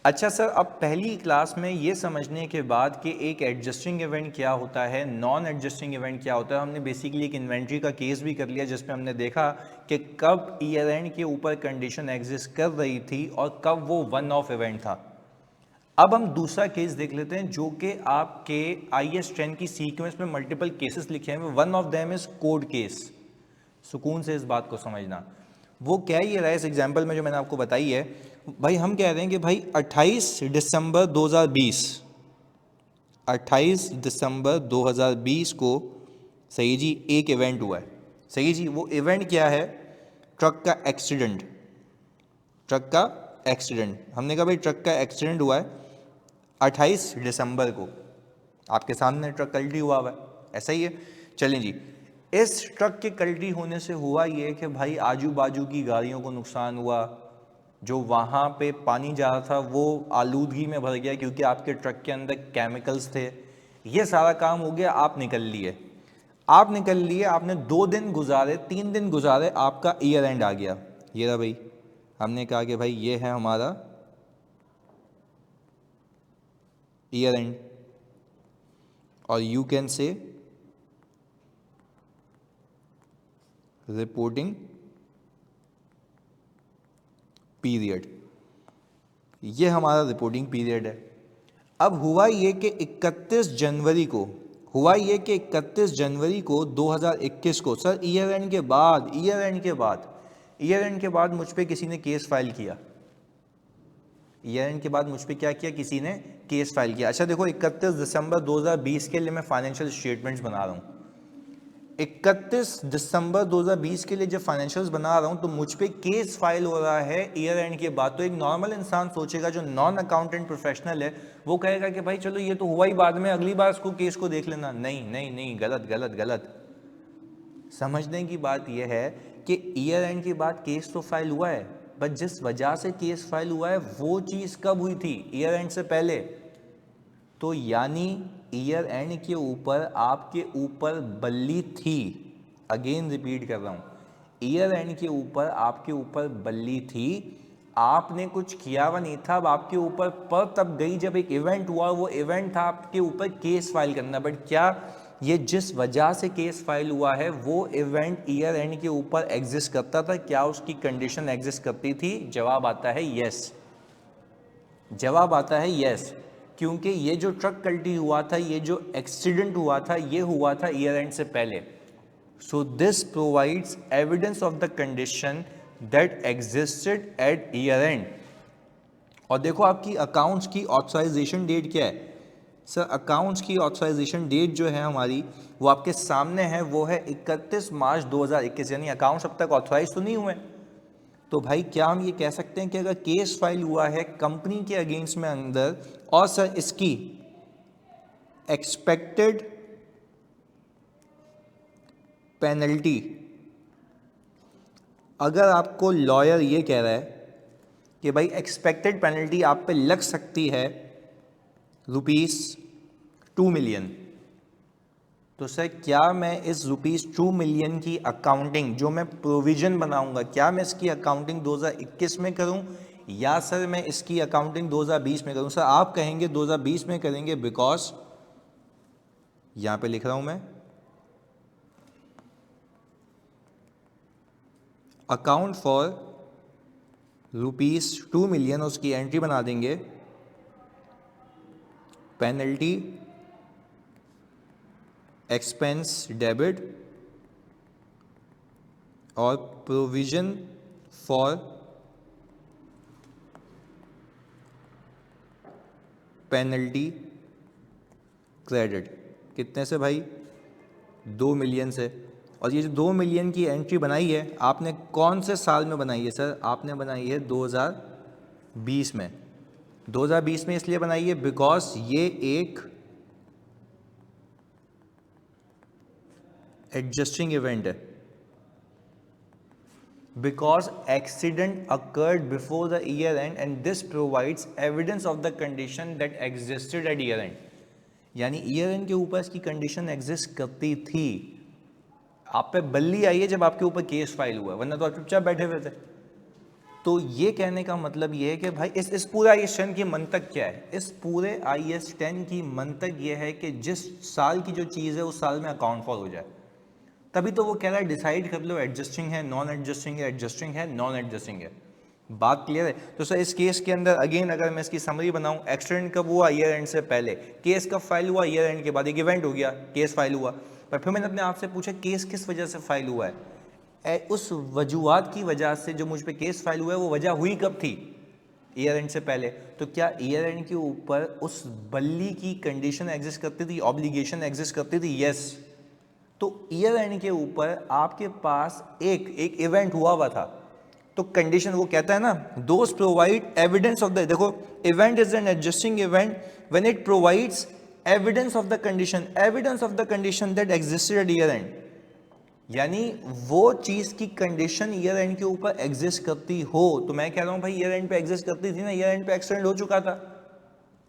अच्छा सर, अब पहली क्लास में ये समझने के बाद कि एक एडजस्टिंग इवेंट क्या होता है, नॉन एडजस्टिंग इवेंट क्या होता है, हमने बेसिकली एक इन्वेंट्री का केस भी कर लिया जिसमें हमने देखा कि कब ईयर एंड के ऊपर कंडीशन एग्जिस्ट कर रही थी और कब वो वन ऑफ इवेंट था। अब हम दूसरा केस देख लेते हैं जो कि आपके IS 10 की सीक्वेंस में मल्टीपल केसेस लिखे हैं। One of them is code case. सुकून से इस बात को समझना। वो क्या ही रहा है इस एग्जाम्पल में जो मैंने आपको बताई है। भाई हम कह रहे हैं कि भाई 28 दिसंबर 2020 28 दिसंबर 2020 को सही जी एक इवेंट हुआ है। सही जी, वो इवेंट क्या है? ट्रक का एक्सीडेंट। ट्रक का एक्सीडेंट, हमने कहा भाई ट्रक का एक्सीडेंट हुआ है 28 दिसंबर को, आपके सामने ट्रक कल्टी हुआ है, ऐसा ही है। चलें जी, इस ट्रक के कल्टी होने से हुआ ये कि भाई आजू बाजू की गाड़ियों को नुकसान हुआ, जो वहाँ पे पानी जा रहा था वो आलूदगी में भर गया क्योंकि आपके ट्रक के अंदर केमिकल्स थे। ये सारा काम हो गया, आप निकल लिए। आप निकल लिए, आपने 2 दिन गुजारे, 3 दिन गुजारे, आपका ईयर एंड आ गया। ये रहा भाई, हमने कहा कि भाई ये है हमारा ईयर एंड, और you can say reporting period. ये हमारा रिपोर्टिंग पीरियड है। अब हुआ ये कि 31 जनवरी को, हुआ ये कि 31 जनवरी को 2021 को, सर ईयर एंड के बाद, ईयर एंड के बाद, ईयर एंड के बाद मुझ पे किसी ने केस फाइल किया। ईयर एंड के बाद मुझ पे क्या किया? किसी ने केस फाइल किया। अच्छा देखो, 31 दिसंबर 2020 के लिए मैं फाइनेंशियल स्टेटमेंट्स बना रहा हूँ। 31 दिसंबर 2020 के लिए जब फाइनेंशियल्स बना रहा हूं तो मुझ पे केस फाइल हो रहा है ईयर एंड के बाद। तो एक नॉर्मल इंसान सोचेगा, जो नॉन अकाउंटेंट प्रोफेशनल है, वो कहेगा कि भाई चलो ये तो हुआ ही बाद में, अगली बार इसको केस को देख लेना। नहीं नहीं नहीं, गलत गलत गलत। समझने की बात यह है कि ईयर एंड के बाद केस तो फाइल हुआ है, बट जिस वजह से केस फाइल हुआ है वो चीज़ कब हुई थी? ईयर एंड से पहले। तो यानी ईयर एंड के ऊपर आपके ऊपर बल्ली थी। अगेन रिपीट कर रहा हूं, ईयर एंड के ऊपर आपके ऊपर बल्ली थी, आपने कुछ किया हुआ नहीं था। अब आपके ऊपर पर तब गई जब एक इवेंट हुआ, वो इवेंट था आपके ऊपर केस फाइल करना। बट क्या ये जिस वजह से केस फाइल हुआ है वो इवेंट ईयर एंड के ऊपर एग्जिस्ट करता था? क्या उसकी कंडीशन एग्जिस्ट करती थी? जवाब आता है यस। जवाब आता है यस, क्योंकि ये जो ट्रक कल्टी हुआ था, ये जो एक्सीडेंट हुआ था, ये हुआ था ईयर एंड से पहले। So this provides evidence of the condition that existed at year end. और देखो आपकी अकाउंट्स की ऑथराइजेशन डेट क्या है? सर अकाउंट्स की ऑथराइजेशन डेट जो है हमारी, वो आपके सामने है, वो है 31 मार्च 2021। यानी अकाउंट्स अब तक ऑथराइज तो नहीं हुए। तो भाई क्या हम ये कह सकते हैं कि अगर केस फाइल हुआ है कंपनी के अगेंस्ट में अंदर, और सर इसकी एक्सपेक्टेड पेनल्टी, अगर आपको लॉयर ये कह रहा है कि भाई एक्सपेक्टेड पेनल्टी आप पे लग सकती है ₹2 मिलियन, तो सर क्या मैं इस ₹2 मिलियन की अकाउंटिंग, जो मैं प्रोविजन बनाऊंगा, क्या मैं इसकी अकाउंटिंग 2021 में करूं या सर मैं इसकी अकाउंटिंग 2020 में करूं? सर आप कहेंगे 2020 में करेंगे, बिकॉज यहां पे लिख रहा हूं मैं, अकाउंट फॉर ₹2 मिलियन, उसकी एंट्री बना देंगे पेनल्टी एक्सपेंस डेबिट और प्रोविजन फॉर पेनल्टी क्रेडिट। कितने से भाई? 2 मिलियन से। और ये जो 2 मिलियन की एंट्री बनाई है आपने कौन से साल में बनाई है? सर आपने बनाई है 2020 में। 2020 में इसलिए बनाई है बिकॉज ये एक एडजस्टिंग इवेंट है, because accident occurred before the year end and this provides evidence of the condition that existed at year end। यानी ईयर एंड के ऊपर इसकी कंडीशन एग्जिस्ट करती थी। आप पे बल्ली आई है जब आपके ऊपर केस फाइल हुआ, वरना तो आप चुपचाप बैठे हुए थे। तो ये कहने का मतलब ये है कि भाई इस पूरा IAS 10 की मंतक क्या है, इस पूरे IAS 10 की मंतक ये है कि जिस साल की जो चीज़ है उस साल में अकाउंट फॉर हो जाए। तभी तो वो कह रहा है डिसाइड कर लो एडजस्टिंग है, नॉन एडजस्टिंग है, एडजस्टिंग है, नॉन एडजस्टिंग है। बात क्लियर है? तो सर इस केस के अंदर अगेन अगर मैं इसकी समरी बनाऊं, एक्सीडेंट कब हुआ? ईयर एंड से पहले। केस कब फाइल हुआ? ईयर एंड के बाद। एक इवेंट हो गया, केस फाइल हुआ। पर फिर मैंने अपने आप से पूछा केस किस वजह से फाइल हुआ है? उस वजूहात की वजह से जो मुझ पे केस फाइल हुआ है वो वजह हुई कब थी? ईयर एंड से पहले। तो क्या ईयर एंड के ऊपर उस बल्ली की कंडीशन एग्जिस्ट करती थी, ऑब्लिगेशन एग्जिस्ट करती थी? यस। तो ईयर एंड के ऊपर आपके पास एक इवेंट हुआ था, तो कंडीशन वो कहता है ना, those provide evidence of the, देखो event is an adjusting event when it provides evidence of the condition, evidence of the condition that existed at year end. यानी वो चीज की कंडीशन ईयर एंड के ऊपर एग्जिस्ट करती हो। तो मैं कह रहा हूं भाई ईयर एंड पे एग्जिस्ट करती थी ना, ईयर एंड पे एक्सीडेंट हो चुका था।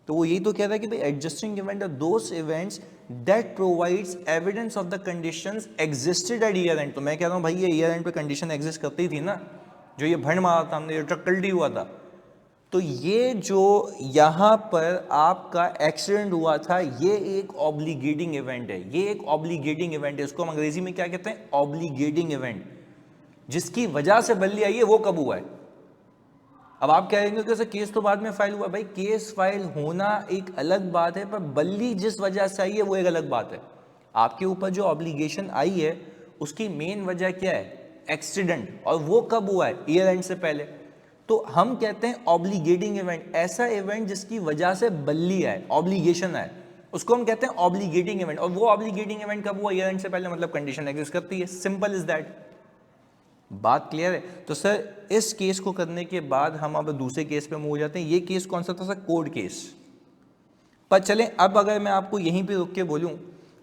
तो वो यही तो कह रहा है कि भाई adjusting event are those events that provides evidence of the conditions existed at year end. तो मैं कह रहा हूं भाई ये ईयर एंड पे कंडीशन एग्जिस्ट करती थी ना, जो ये भंड मारा था हमने, जो ट्रक पलटी हुआ था। तो ये जो यहाँ पर आपका एक्सीडेंट हुआ था, ये एक ऑब्लिगेटिंग इवेंट है, ये एक ऑब्लिगेटिंग इवेंट है। इसको हम अंग्रेजी में क्या कहते हैं? ऑब्लिगेटिंग इवेंट। जिसकी वजह से बल्ली आई है वो कब हुआ है? अब आप कहेंगे कि केस तो बाद में फाइल हुआ। भाई केस फाइल होना एक अलग बात है, पर बल्ली जिस वजह से आई है वो एक अलग बात है। आपके ऊपर जो ऑब्लिगेशन आई है उसकी मेन वजह क्या है? एक्सीडेंट। और वो कब हुआ है? ईयर एंड से पहले। तो हम कहते हैं ऑब्लिगेटिंग इवेंट, ऐसा इवेंट जिसकी वजह से बल्ली आए, ऑब्लिगेशन आए, उसको हम कहते हैं ऑब्लिगेटिंग इवेंट। और वो ऑब्लिगेटिंग इवेंट कब हुआ? ईयर एंड से पहले, मतलब कंडीशन एग्जिस्ट करती है। Simple is that. बात क्लियर है? तो सर इस केस को करने के बाद हम अब दूसरे केस पे मूव हो जाते हैं। ये केस कौन सा था सर? Code case. पर चलें अब अगर मैं आपको यहीं पे रुक के बोलूं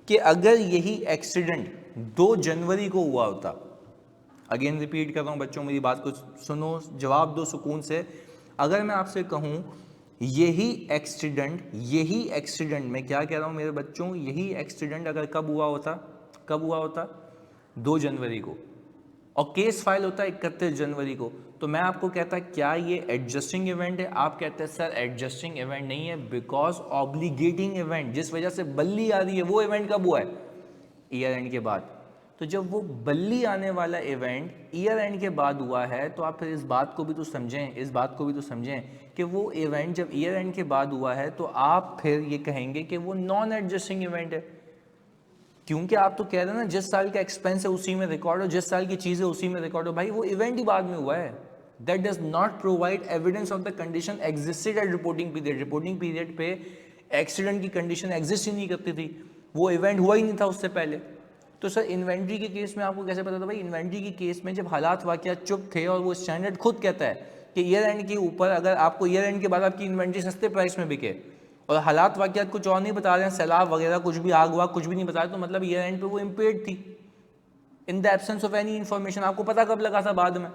कि अगर यही एक्सीडेंट 2 जनवरी को हुआ होता, अगेन रिपीट कर रहा हूं बच्चों, मेरी बात को सुनो, जवाब दो सुकून से। अगर मैं आपसे कहूं यही एक्सीडेंट, मैं क्या कह रहा हूं मेरे बच्चों, यही एक्सीडेंट अगर कब हुआ होता? कब हुआ होता? 2 जनवरी को, और केस फाइल होता है 31 जनवरी को। तो मैं आपको कहता क्या ये एडजस्टिंग इवेंट है? आप कहते हैं सर एडजस्टिंग इवेंट नहीं है, बिकॉज ऑब्लिगेटिंग इवेंट, जिस वजह से बल्ली आ रही है, वो इवेंट कब हुआ है? ईयर एंड के बाद। तो जब वो बल्ली आने वाला इवेंट ईयर एंड के बाद हुआ है, तो आप फिर इस बात को भी तो समझें, कि वो इवेंट जब ईयर एंड के बाद हुआ है, तो आप फिर ये कहेंगे कि वो नॉन एडजस्टिंग इवेंट है। क्योंकि आप तो कह रहे हैं ना, जिस साल का एक्सपेंस है उसी में रिकॉर्ड हो, जिस साल की चीज़ है उसी में रिकॉर्ड हो। भाई वो इवेंट ही बाद में हुआ है। That does not provide evidence of the condition existed at reporting period. Reporting period पे एक्सीडेंट की कंडीशन एग्जिस्ट ही नहीं करती थी, वो इवेंट हुआ ही नहीं था उससे पहले। तो सर इन्वेंट्री के केस में आपको कैसे पता था? भाई इन्वेंट्री के केस में जब हालात वाकयात चुप थे, और वो स्टैंडर्ड खुद कहता है कि ईयर एंड के ऊपर अगर आपको ईयर एंड के बाद आपकी इन्वेंट्री सस्ते प्राइस में बिके, और हालात वाकयात कुछ और नहीं बता रहे हैं, सैलाब वगैरह कुछ भी, आग वाग कुछ भी नहीं बता रहे, तो मतलब ईयर एंड पे वो इम्पेयर्ड थी इन the absence of any information. आपको पता कब लगा था? बाद में।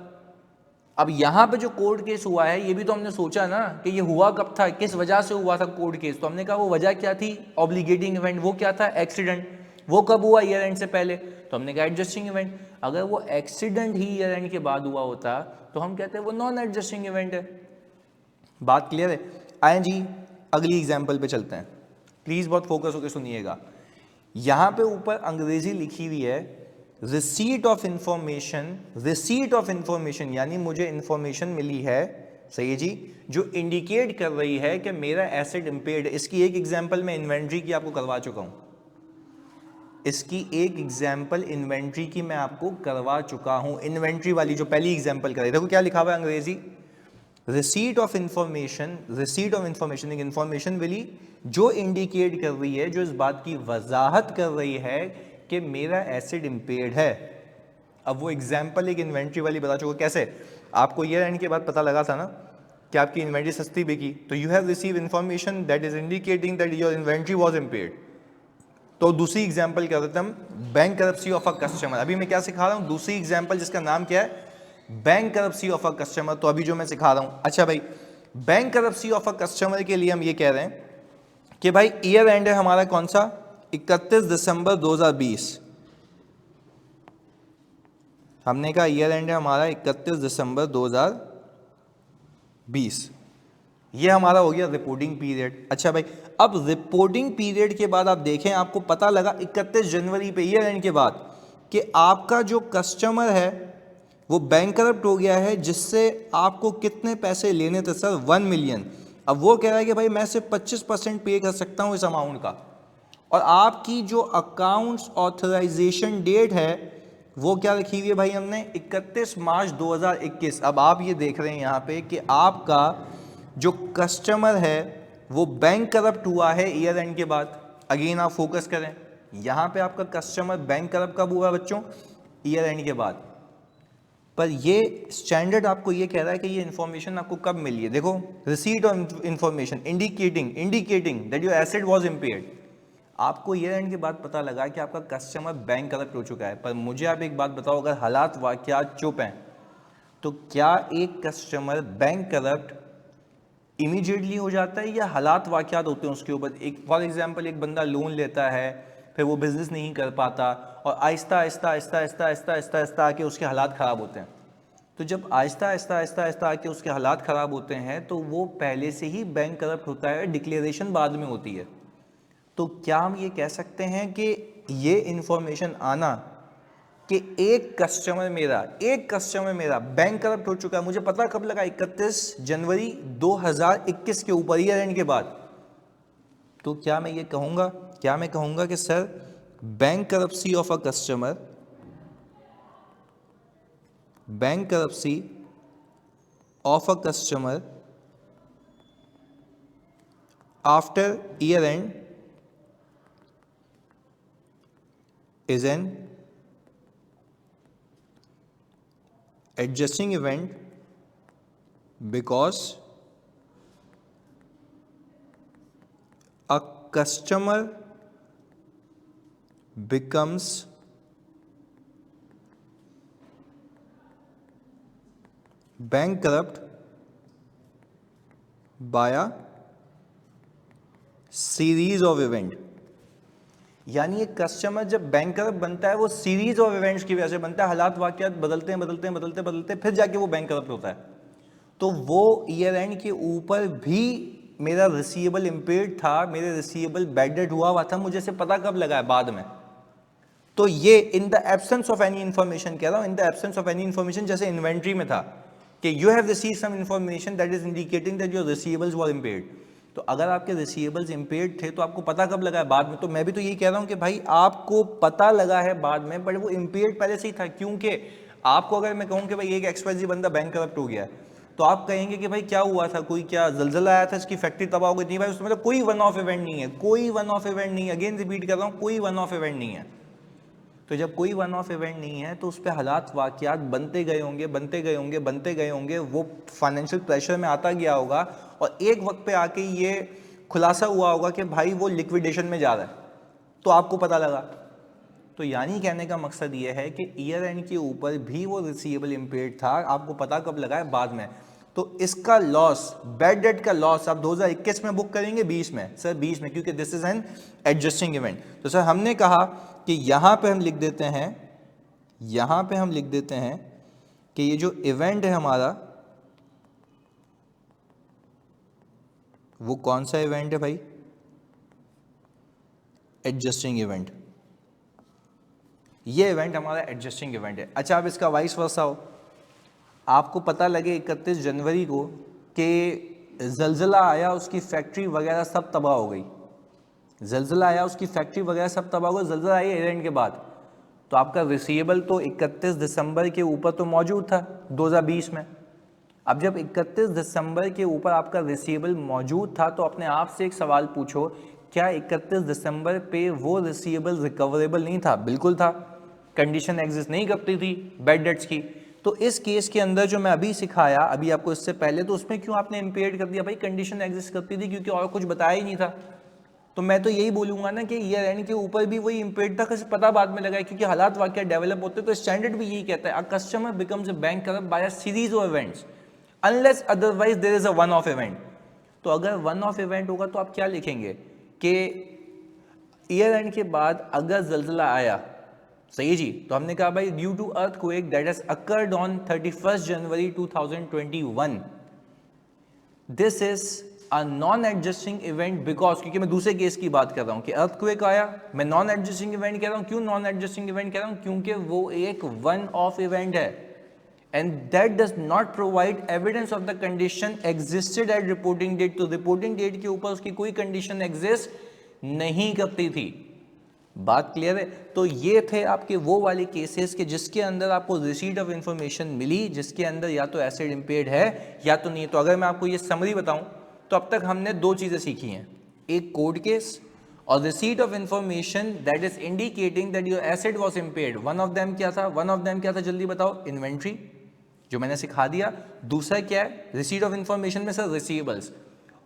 अब यहाँ पे जो कोर्ट केस हुआ है, ये भी तो हमने सोचा ना कि ये हुआ कब था, किस वजह से हुआ था कोर्ट केस। तो हमने कहा वो वजह क्या थी? ऑब्लिगेटिंग इवेंट। वो क्या था? एक्सीडेंट। वो कब हुआ? ईयर एंड से पहले। तो हमने कहा एडजस्टिंग इवेंट। अगर वो एक्सीडेंट ही ईयर एंड के बाद हुआ होता, तो हम कहते हैं वो नॉन एडजस्टिंग इवेंट है। बात क्लियर है? आए जी अगली एग्जाम्पल पे चलते हैं। प्लीज बहुत फोकस होकर सुनिएगा। यहां पे ऊपर अंग्रेजी लिखी हुई है रिसीट ऑफ इंफॉर्मेशन, यानी मुझे इंफॉर्मेशन मिली है, सही है जी, जो इंडिकेट कर रही है कि मेरा एसेट इंपेयर्ड है। इसकी एक एग्जांपल मैं इन्वेंट्री की आपको करवा चुका हूं, इन्वेंट्री वाली जो पहली एग्जांपल कर रही, देखो क्या लिखा हुआ है अंग्रेजी, रिसीट ऑफ इंफॉर्मेशन एक इंफॉर्मेशन मिली जो इंडिकेट कर रही है, जो इस बात की वजाहत कर रही है कि मेरा एसेट इंपेयर्ड है। अब वो एग्जांपल एक इन्वेंट्री वाली बता चुका। कैसे? आपको ईयर एंड के बाद पता लगा था ना कि आपकी इन्वेंट्री सस्ती बिकी, तो you have receive information that is indicating that your inventory was impaired. तो दूसरी एग्जांपल क्या देते हम? Bankruptcy of a customer. अभी मैं क्या सिखा रहा हूं? दूसरी एग्जांपल जिसका नाम क्या है? Bankruptcy of a customer. तो अभी जो मैं सिखा रहा हूं, अच्छा भाई, बैंकरप्सी ऑफ अ कस्टमर के लिए हम ये कह रहे हैं कि भाई ईयर एंड है हमारा कौन सा? 31 दिसंबर 2020। हमने कहा ईयर एंड है हमारा 31 दिसंबर 2020। 20। ये हमारा हो गया रिपोर्टिंग पीरियड। अच्छा भाई, अब रिपोर्टिंग पीरियड के बाद आप देखें, आपको पता लगा 31 जनवरी पे ईयर एंड के बाद कि आपका जो कस्टमर है वो बैंकरप्ट हो गया है, जिससे आपको कितने पैसे लेने थे सर? 1 मिलियन। अब वो कह रहा है कि भाई मैं सिर्फ 25% पे कर सकता हूँ इस अमाउंट का, और आपकी जो अकाउंट्स ऑथराइजेशन डेट है वो क्या रखी हुई है भाई हमने? 31 मार्च 2021। अब आप ये देख रहे हैं यहाँ पे कि आपका जो कस्टमर है वो बैंक करप्ट हुआ है ईयर एंड के बाद। अगेन आप फोकस करें, यहाँ पे आपका कस्टमर बैंक करप्ट कब हुआ बच्चों? ईयर एंड के बाद। पर ये स्टैंडर्ड आपको ये कह रहा है कि ये इन्फॉर्मेशन आपको कब मिली है। देखो, receipt of information indicating that your asset was impaired. आपको ईयर एंड के बाद पता लगा कि आपका कस्टमर बैंक करप्ट हो चुका है। पर मुझे आप एक बात बताओ, अगर हालात वाकयात चुप हैं तो क्या एक कस्टमर बैंक करप्ट इमीडिएटली हो जाता है या हालात वाकयात होते हैं उसके ऊपर? एक फॉर एग्जांपल, एक बंदा लोन लेता है, फिर वो बिजनेस नहीं कर पाता और आहिस्ता आहिस्ता आहिस्ता आहिस्ता आहिस्ता आहिस्ता आहिस्ता आके उसके हालात ख़राब होते हैं। तो जब आहिस्ता आहिस्ता आहिस्ता आहिस्ता आके उसके हालात ख़राब होते हैं तो वो पहले से ही बैंक करप्ट होता है, डिक्लेरेशन बाद में होती है। तो क्या हम ये कह सकते हैं कि ये इंफॉर्मेशन आना कि एक कस्टमर मेरा बैंक करप्ट हो चुका है, मुझे पता कब लगा? 31 जनवरी 2021 के ऊपर, ईयर एंड के बाद। तो क्या मैं कहूंगा कि sir bank करप्सी of a customer, bank करप्सी of a customer after year and is an adjusting event because a customer becomes bankrupt by a series of event। यानी एक कस्टमर जब बैंकरप्ट बनता है वो सीरीज ऑफ इवेंट्स की वजह से बनता है, हालात वाकयात बदलते हैं फिर जाके वो बैंकरप्ट होता है। तो वो ईयर एंड के ऊपर भी मेरा रिसीवेबल इम्पेयर्ड था, मेरे रिसीवेबल बैडेड हुआ था, मुझे से पता कब लगा है? बाद में। तो ये in the absence of any information कह रहा हूं, in the absence of any information, जैसे इन्वेंट्री में था कि you have receive some information that is indicating that your receivables were impaired. तो अगर आपके रिसीवेबल्स इम्पेयर्ड थे तो आपको पता कब लगा है? बाद में। तो मैं भी तो यही कह रहा हूं कि भाई आपको पता लगा है बाद में, बट वो इम्पेयर्ड पहले से ही था। क्योंकि आपको अगर मैं कहूं कि भाई एक XYZ बंदा बैंक करप्ट हो गया है, तो आप कहेंगे कि भाई क्या हुआ था, कोई क्या जलजला आया था, इसकी फैक्ट्री तबाह हो गई? नहीं भाई, उसमें मतलब कोई वन ऑफ इवेंट नहीं है, कोई वन ऑफ इवेंट नहीं है। अगेन रिपीट कर रहा हूं, कोई वन ऑफ इवेंट नहीं है। तो जब कोई वन ऑफ इवेंट नहीं है तो उस पर हालात वाकयात बनते गए होंगे, वो फाइनेंशियल प्रेशर में आता गया होगा और एक वक्त पे आके ये खुलासा हुआ होगा कि भाई वो लिक्विडेशन में जा रहा है, तो आपको पता लगा। तो यानी कहने का मकसद ये है कि ईयर एंड के ऊपर भी वो रिसीवेबल इम्पेयर्ड था, आपको पता कब लगा है? बाद में। तो इसका लॉस, बैड डेट का लॉस आप 2021 में बुक करेंगे, 20 में? सर 20 में, क्योंकि this is an adjusting event. तो सर हमने कहा कि यहां पे हम लिख देते हैं कि ये जो इवेंट है हमारा वो कौन सा इवेंट है भाई? Adjusting event. ये इवेंट हमारा एडजस्टिंग इवेंट है। अच्छा, अब इसका वाइस वर्सा हो, आपको पता लगे 31 जनवरी को कि जलजला आया, उसकी फैक्ट्री वगैरह सब तबाह हो गई, जलजला आई इवेंट के बाद, तो आपका रिसीवेबल तो 31 दिसंबर के ऊपर तो मौजूद था 2020 में। अब जब 31 दिसंबर के ऊपर आपका रिसीवेबल मौजूद था तो अपने आप से एक सवाल पूछो, क्या 31 दिसंबर पे वो रिसीवेबल रिकवरेबल नहीं था? बिल्कुल था, कंडीशन एग्जिस्ट नहीं करती थी बैड डेट्स की। तो इस केस के अंदर जो मैं अभी सिखाया, अभी आपको इससे पहले, तो उसमें क्यों आपने इम्पेयर्ड कर दिया? भाई कंडीशन एग्जिस्ट करती थी, क्योंकि और कुछ बताया ही नहीं था। तो मैं तो यही बोलूंगा ना कि ईयर एंड के ऊपर भी वही इम्पेयर्ड था, कैसे पता बाद में लगा है, क्योंकि हालात वाकया डेवलप होते। तो स्टैंडर्ड भी यही कहता है, a customer becomes a bankrupt by a series of events unless otherwise there is a one of event. तो अगर वन ऑफ इवेंट होगा तो आप क्या लिखेंगे कि ईयर एंड के बाद अगर जलजला आया, सही है जी, तो हमने कहा भाई due to earthquake that has occurred on 31 January 2021, this is a non adjusting event because, क्योंकि मैं दूसरे केस की बात कर रहा हूं कि अर्थक्वेक आया, मैं नॉन एडजस्टिंग इवेंट कह रहा हूं। क्यों नॉन एडजस्टिंग इवेंट कह रहा हूं? क्योंकि वो एक वन ऑफ इवेंट है and that does not provide evidence of the condition existed at reporting date. तो रिपोर्टिंग डेट के ऊपर उसकी कोई कंडीशन एग्जिस्ट नहीं करती थी। बात क्लियर है? तो ये थे आपके वो वाले केसेस के जिसके अंदर आपको रिसीट ऑफ इंफॉर्मेशन मिली, जिसके अंदर या तो एसेट इंपेयर्ड है या तो नहीं। तो अगर मैं आपको ये समरी बताऊं तो अब तक हमने दो चीजें सीखी हैं, एक कोर्ट केस और receipt of information that is indicating that your asset was impaired. One of them क्या था? वन ऑफ देम क्या था? जल्दी बताओ। इन्वेंट्री, जो मैंने सिखा दिया। दूसरा क्या है रिसीट ऑफ इंफॉर्मेशन में? Sir receivables.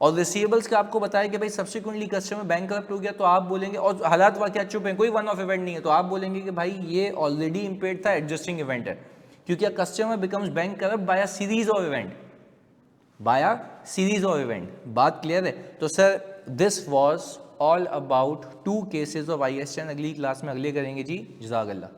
और रिसीवेबल्स का आपको बताया कि भाई सब्सिक्वेंटली कस्टमर बैंकरप्ट हो गया तो आप बोलेंगे, और हालात वाकया चुप है, कोई वन ऑफ इवेंट नहीं है, तो आप बोलेंगे कि भाई ये ऑलरेडी इंपेयर्ड था, एडजस्टिंग इवेंट है, क्योंकि customer becomes bankrupt by a series of event, by a series of event. बात क्लियर है? तो sir this was all about 2 cases of IS 10। अगली क्लास में अगले करेंगे जी। जज़ाकल्लाह।